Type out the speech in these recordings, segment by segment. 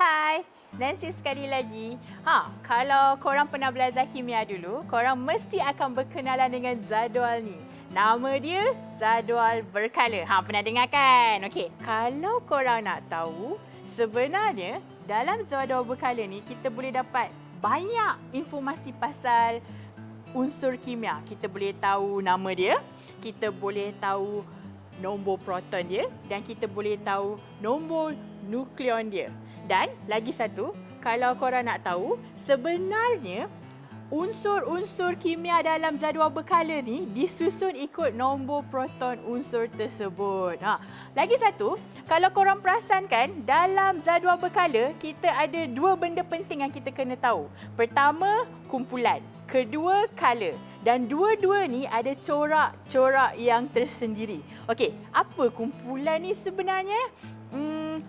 Hai, Nancy sekali lagi. Kalau korang pernah belajar kimia dulu, korang mesti akan berkenalan dengan jadual ni. Nama dia jadual berkala. Pernah dengar kan? Okey, kalau korang nak tahu, sebenarnya dalam jadual berkala ni kita boleh dapat banyak informasi pasal unsur kimia. Kita boleh tahu nama dia, kita boleh tahu nombor proton dia dan kita boleh tahu nombor nukleon dia. Dan lagi satu, kalau korang nak tahu, sebenarnya unsur-unsur kimia dalam jadual berkala ni disusun ikut nombor proton unsur tersebut. Lagi satu, kalau korang perasan kan, dalam jadual berkala kita ada dua benda penting yang kita kena tahu. Pertama, kumpulan. Kedua, color. Dan dua-dua ni ada corak-corak yang tersendiri. Okey, apa kumpulan ni sebenarnya?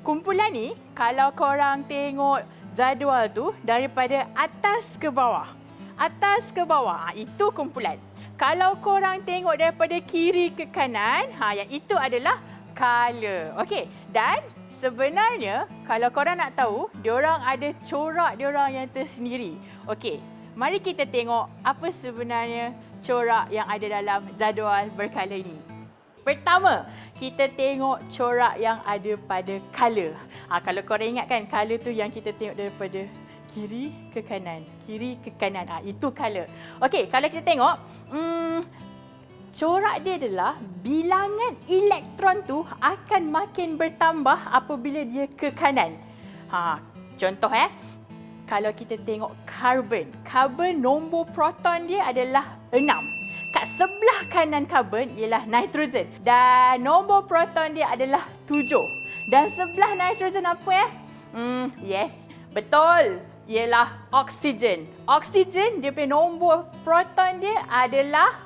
Kumpulan ni, kalau korang tengok jadual tu daripada atas ke bawah. Atas ke bawah, itu kumpulan. Kalau korang tengok daripada kiri ke kanan, yang itu adalah color. Okey, dan sebenarnya kalau korang nak tahu, diorang ada corak diorang yang tersendiri. Okey, mari kita tengok apa sebenarnya corak yang ada dalam jadual berkala ini. Pertama, kita tengok corak yang ada pada color. Kalau korang ingat kan, color tu yang kita tengok daripada kiri ke kanan. Kiri ke kanan, itu color. Okey, kalau kita tengok, corak dia adalah bilangan elektron tu akan makin bertambah apabila dia ke kanan. Contoh kalau kita tengok karbon nombor proton dia adalah 6. Kat sebelah kanan karbon ialah nitrogen dan nombor proton dia adalah 7. Dan sebelah nitrogen apa Yes, betul. Ialah oksigen. Oksigen dia punya nombor proton dia adalah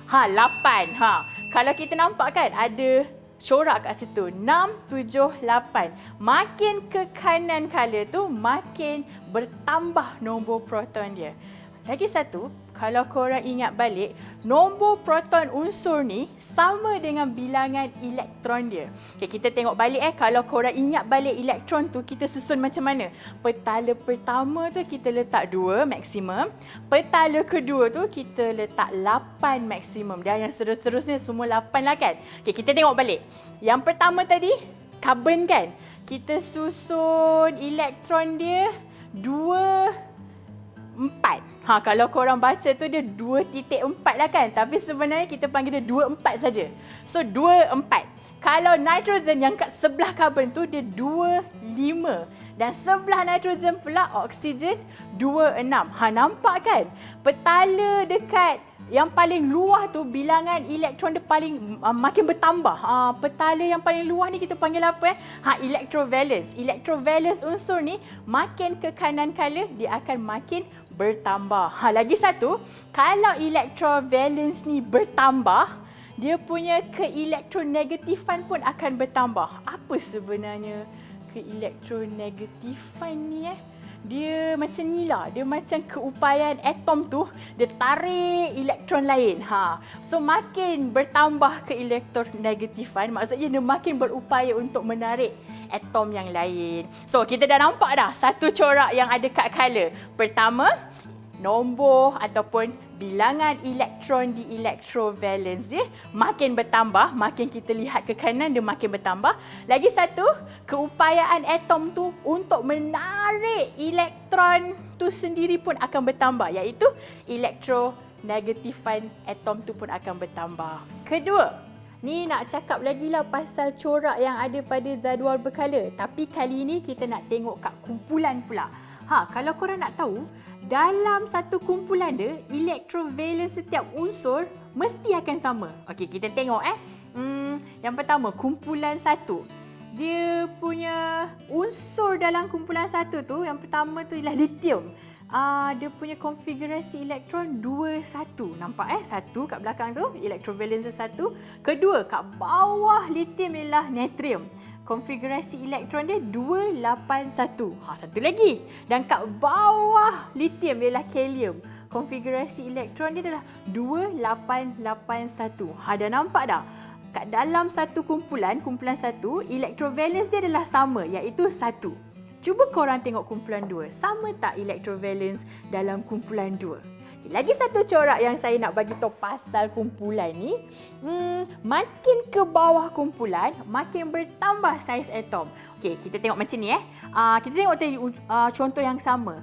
8. Kalau kita nampak kan ada corak kat situ 6, 7, 8. Makin ke kanan color tu makin bertambah nombor proton dia. Lagi satu, kalau korang ingat balik, nombor proton unsur ni sama dengan bilangan elektron dia. Okay, kita tengok balik kalau korang ingat balik elektron tu kita susun macam mana? Petala pertama tu kita letak 2 maksimum. Petala kedua tu kita letak 8 maksimum. Dan yang seterusnya semua 8 lah kan? Okay, kita tengok balik. Yang pertama tadi, karbon kan? Kita susun elektron dia 2, 4. Kalau korang baca tu dia 2.4 lah kan. Tapi sebenarnya kita panggil dia 2,4 saja. So 2,4. Kalau nitrogen yang kat sebelah karbon tu dia 2,5. Dan sebelah nitrogen pula oksigen 2,6. Nampak kan? Petala dekat yang paling luar tu bilangan elektron dia paling makin bertambah. Petala yang paling luar ni kita panggil apa electrovalence. Electrovalence unsur ni makin ke kanan color dia akan makin bertambah. Lagi satu, kalau electrovalence ni bertambah, dia punya keelektronegatifan pun akan bertambah. Apa sebenarnya keelektronegatifan ni Dia macam ni lah. Dia macam keupayaan atom tu, dia tarik elektron lain. So makin bertambah keelektronegatifan, maksudnya dia makin berupaya untuk menarik atom yang lain. So kita dah nampak dah satu corak yang ada kat color. Pertama, nombor ataupun bilangan elektron di electrovalence dia makin bertambah, makin kita lihat ke kanan dia makin bertambah. Lagi satu, keupayaan atom tu untuk menarik elektron tu sendiri pun akan bertambah, iaitu elektronegatifan atom tu pun akan bertambah. Kedua, ni nak cakap lagi lah pasal corak yang ada pada jadual berkala. Tapi kali ni kita nak tengok kat kumpulan pula. Kalau korang nak tahu, dalam satu kumpulan dia, electrovalence setiap unsur mesti akan sama. Okey, kita tengok Yang pertama, kumpulan 1. Dia punya unsur dalam kumpulan 1 tu, yang pertama tu ialah lithium. Dia punya konfigurasi elektron 2,1. Nampak 1 kat belakang tu, electrovalence 1. Kedua, kat bawah lithium ialah natrium. Konfigurasi elektron dia 281. Satu lagi. Dan kat bawah lithium ialah kalium. Konfigurasi elektron dia adalah 2881. Dah nampak dah? Kat dalam satu kumpulan 1, electrovalence dia adalah sama, iaitu 1. Cuba korang tengok kumpulan 2. Sama tak electrovalence dalam kumpulan 2? Lagi satu corak yang saya nak bagi tahu pasal kumpulan ni, makin ke bawah kumpulan, makin bertambah saiz atom. Okey, kita tengok macam ni kita tengok tadi contoh yang sama.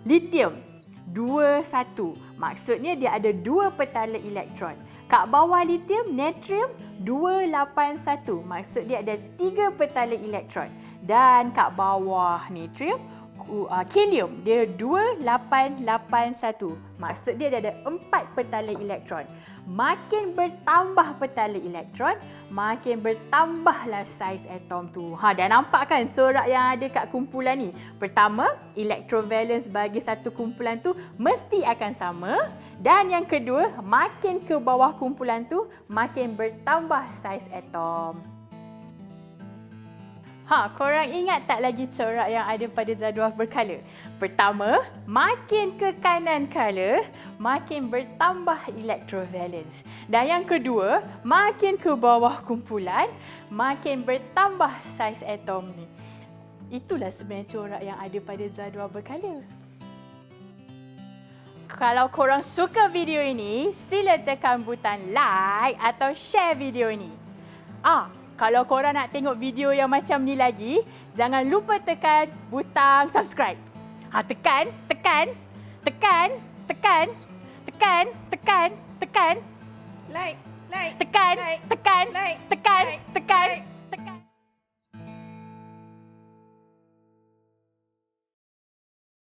Lithium 21. Maksudnya dia ada 2 petala elektron. Kat bawah lithium, natrium 281. Maksud dia ada 3 petala elektron. Dan kat bawah natrium, helium dia 2881. Maksud dia ada 4 petala elektron. Makin bertambah petala elektron, makin bertambahlah saiz atom tu. Dah nampak kan corak yang ada kat kumpulan ni? Pertama, electrovalence bagi satu kumpulan tu mesti akan sama. Dan yang kedua, makin ke bawah kumpulan tu, makin bertambah saiz atom. Korang ingat tak lagi corak yang ada pada jadual berkala? Pertama, makin ke kanan kala, makin bertambah electrovalence. Dan yang kedua, makin ke bawah kumpulan, makin bertambah saiz atom ni. Itulah sebenarnya corak yang ada pada jadual berkala. Kalau korang suka video ini, sila tekan butang like atau share video ini. Kalau korang nak tengok video yang macam ni lagi, jangan lupa tekan butang subscribe. Tekan. Like. Tekan.